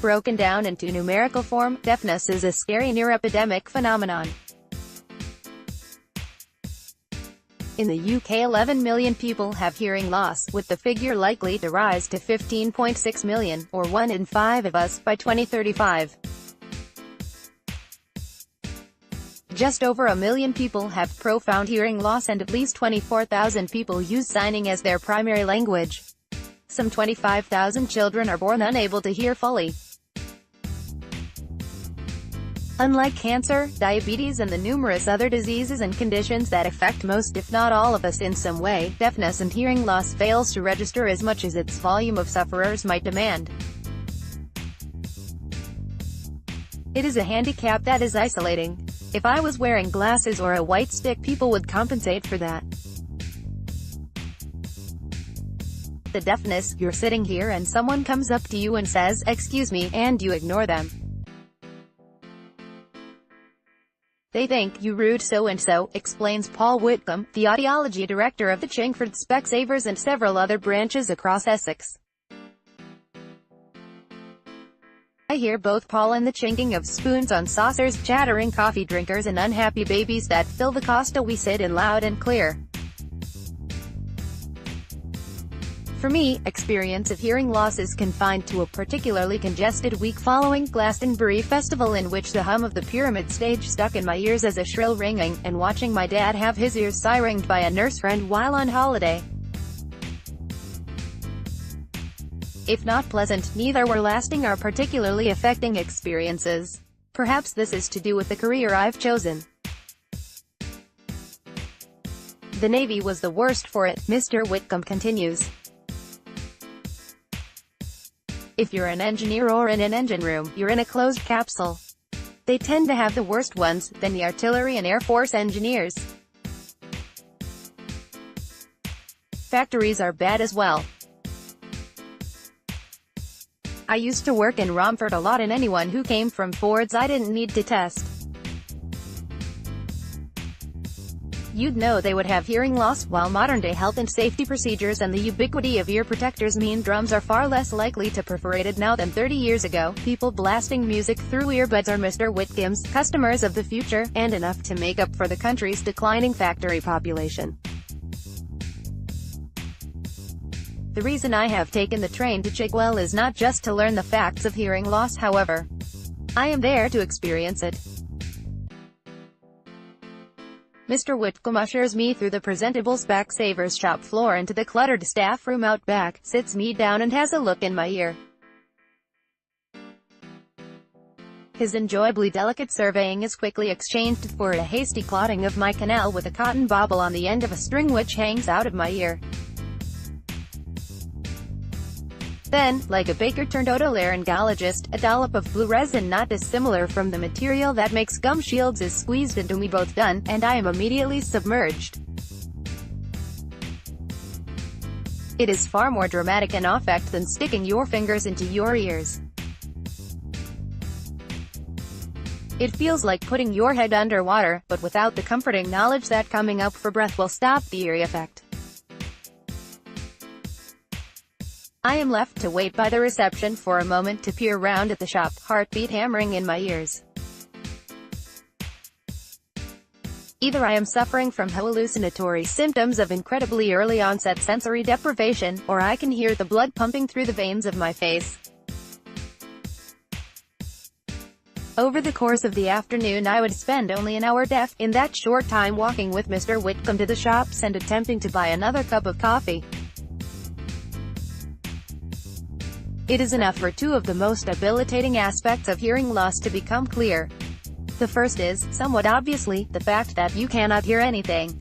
Broken down into numerical form, deafness is a scary-near-epidemic phenomenon. In the UK, 11 million people have hearing loss, with the figure likely to rise to 15.6 million, or 1 in 5 of us, by 2035. Just over 1 million people have profound hearing loss and at least 24,000 people use signing as their primary language. Some 25,000 children are born unable to hear fully. Unlike cancer, diabetes and the numerous other diseases and conditions that affect most if not all of us in some way, deafness and hearing loss fails to register as much as its volume of sufferers might demand. It is a handicap that is isolating. If I was wearing glasses or a white stick, people would compensate for that. The deafness, you're sitting here and someone comes up to you and says, "Excuse me," and you ignore them. They think you rude so-and-so, explains Paul Whitcomb, the audiology director of the Chingford Specsavers and several other branches across Essex. I hear both Paul and the chinking of spoons on saucers, chattering coffee drinkers and unhappy babies that fill the Costa we sit in loud and clear. For me, experience of hearing loss is confined to a particularly congested week following Glastonbury Festival, in which the hum of the Pyramid stage stuck in my ears as a shrill ringing, and watching my dad have his ears siringed by a nurse friend while on holiday. If not pleasant, neither were lasting or particularly affecting experiences. Perhaps this is to do with the career I've chosen. The Navy was the worst for it, Mr. Whitcomb continues. If you're an engineer or in an engine room, you're in a closed capsule. They tend to have the worst ones, then the artillery and Air Force engineers. Factories are bad as well. I used to work in Romford a lot, and anyone who came from Ford's I didn't need to test. You'd know they would have hearing loss, while modern-day health and safety procedures and the ubiquity of ear protectors mean drums are far less likely to perforate now than 30 years ago. People blasting music through earbuds are Mr. Whitcomb's customers of the future, and enough to make up for the country's declining factory population. The reason I have taken the train to Chigwell is not just to learn the facts of hearing loss, however. I am there to experience it. Mr. Whitcomb ushers me through the presentable Specsavers shop floor into the cluttered staff room out back, sits me down and has a look in my ear. His enjoyably delicate surveying is quickly exchanged for a hasty clotting of my canal with a cotton bauble on the end of a string which hangs out of my ear. Then, like a baker-turned-otolaryngologist, a dollop of blue resin not dissimilar from the material that makes gum shields is squeezed into me. Both done, and I am immediately submerged. It is far more dramatic in effect than sticking your fingers into your ears. It feels like putting your head underwater, but without the comforting knowledge that coming up for breath will stop the eerie effect. I am left to wait by the reception for a moment to peer round at the shop, heartbeat hammering in my ears. Either I am suffering from hallucinatory symptoms of incredibly early onset sensory deprivation, or I can hear the blood pumping through the veins of my face. Over the course of the afternoon I would spend only an hour deaf, in that short time walking with Mr. Whitcomb to the shops and attempting to buy another cup of coffee. It is enough for two of the most debilitating aspects of hearing loss to become clear. The first is, somewhat obviously, the fact that you cannot hear anything.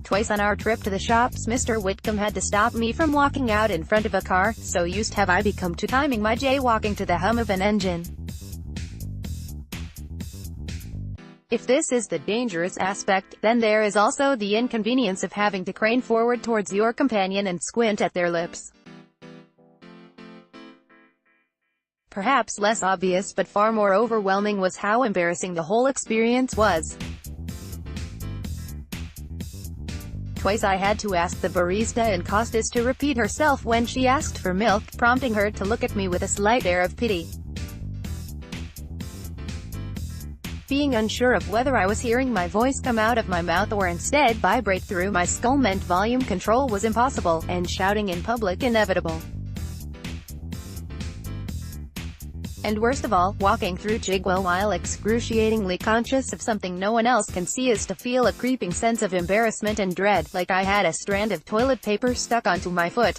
Twice on our trip to the shops, Mr. Whitcomb had to stop me from walking out in front of a car, so used have I become to timing my jaywalking to the hum of an engine. If this is the dangerous aspect, then there is also the inconvenience of having to crane forward towards your companion and squint at their lips. Perhaps less obvious but far more overwhelming was how embarrassing the whole experience was. Twice I had to ask the barista in Costas to repeat herself when she asked for milk, prompting her to look at me with a slight air of pity. Being unsure of whether I was hearing my voice come out of my mouth or instead vibrate through my skull meant volume control was impossible, and shouting in public inevitable. And worst of all, walking through Chigwell while excruciatingly conscious of something no one else can see is to feel a creeping sense of embarrassment and dread, like I had a strand of toilet paper stuck onto my foot.